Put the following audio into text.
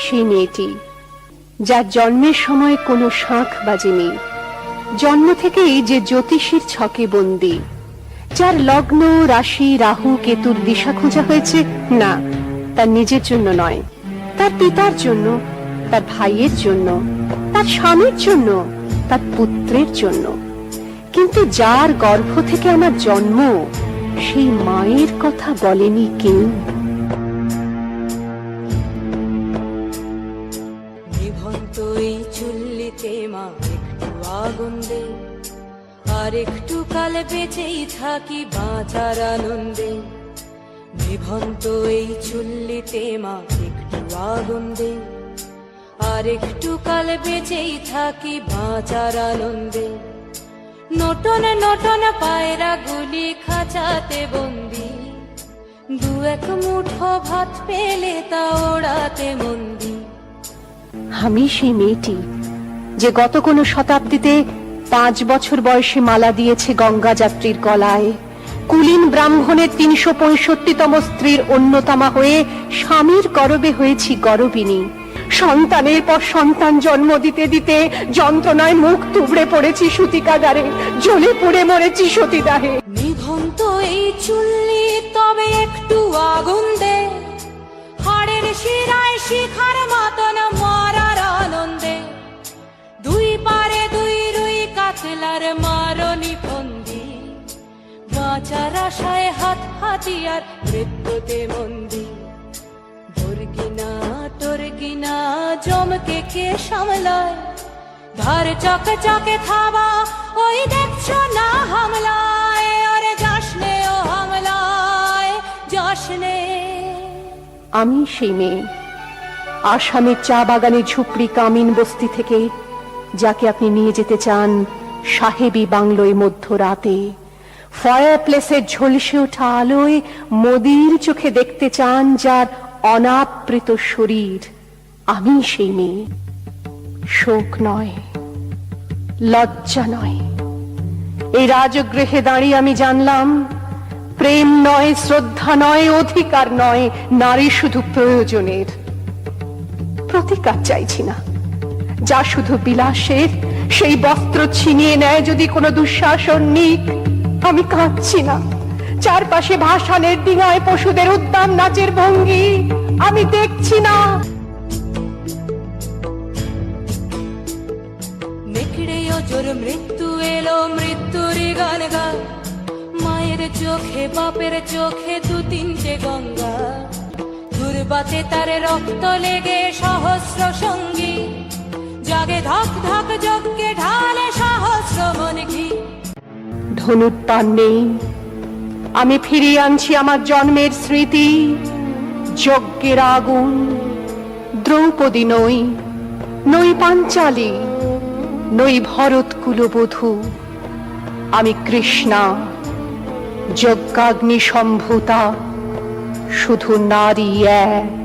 সেই মেয়েটি যার জন্মের সময় কোনো শাঁখ বাজেনি, জন্ম থেকেই যে জ্যোতিষীর ছকে বন্দী, যার লগ্ন রাশি রাহু কেতুর দিশা খোঁজা হয়েছে না তার নিজের জন্য নয়, তার পিতার জন্য, তার ভাইয়ের জন্য, তার স্বামীর জন্য, তার পুত্রের জন্য। কিন্তু যার গর্ভ থেকে আমার জন্ম, সেই মায়ের কথা বলেনি কেউ। নিভন্ত এই চুল্লিতে মা একটু আগুন দে, আর একটু কাল বেঁচেই থাকি বাঁচার আনন্দে। নিভন্ত এই চুল্লিতে মা একটু আগুন দে, আর একটু কাল বেঁচেই থাকি বাঁচার আনন্দে। নটন নটন পায়রা গুলি খাঁচাতে বন্দি, দু এক মুঠো ভাত পেলে তা ওড়াতে মন্দি। আমি সেই মেয়েটি যে গত কোনো শতাব্দীতে 5 বছর বয়সে মালা দিয়েছে গঙ্গা যাত্রীর গলায়, কুলীন ব্রাহ্মণের 365তম স্ত্রীর অন্যতমা হয়ে স্বামীর গর্বে হয়েছি গর্বিনী। সন্তানের পর সন্তান জন্ম দিতে দিতে যন্ত্রণায় মুখ তুবড়ে পড়েছি সূতিকাগারে, জ্বলে পুড়ে মরেছি সতীদাহে। নিভন্ত এই চুল্লি তবে একটু আগুন দে, হাড়ের শিরায় শিখার মতন মরার আনন্দে। দুই পারে দুই রুই কাতলার মারনি ফন্দি, বাঁচার আশায় হাত হাতিয়ার মৃত্যুতে মন্দি। তোর কিনা জমকে কে সামলায়, ধার চকে চকে থাবা ওই দেখছো না হামলায়। আরে যাসনে ও হামলায় যাসনে। আমি সেই মেয়ে, আসামের চা বাগানে ঝুপড়ি কামিন বস্তি থেকে যাকে আপনি নিয়ে যেতে চান সাহেবী বাংলোয় মধ্যরাতে, ফায়ার প্লেসের ঝলসে ওঠা আলোয় মোদির চোখে দেখতে চান যার অনাবৃত শরীর। আমি সেই মেয়ে। শোক নয়, লজ্জা নয়, এই রাজগৃহে দাঁড়িয়ে আমি জানলাম প্রেম নয়, শ্রদ্ধা নয়, অধিকার নয়, নারী শুধু প্রয়োজনের। প্রতিকার চাইছি না, যা শুধু বিলাসের, সেই বস্ত্র ছিনিয়ে নেয় যদি কোনো দুঃশাসন নিক। আমি কাঁদছি না, চারপাশে ভাসানের ডিঙায় পশুদের উদ্দাম নাচের ভঙ্গি আমি দেখছি না। নেকড়ে জোর মৃত্যু এলো, মৃত্যুর গান গা। মায়ের চোখে বাপের চোখে দু তিনটে গঙ্গা, দুর্বাতে তার রক্ত লেগে সহস্র সঙ্গী। জাগে ধক ধক যজ্ঞে ঢালে সহস্র মন ঘি। ধনুর্বাণ নেই, আমি ফিরিয়ে আনছি আমার জন্মের স্মৃতি। যজ্ঞের আগুন, দ্রৌপদী নই, নই পাঞ্চালী, নই ভরত কুলবধূ। আমি কৃষ্ণা, যজ্ঞাগ্নি সম্ভূতা, শুধু নারী এক।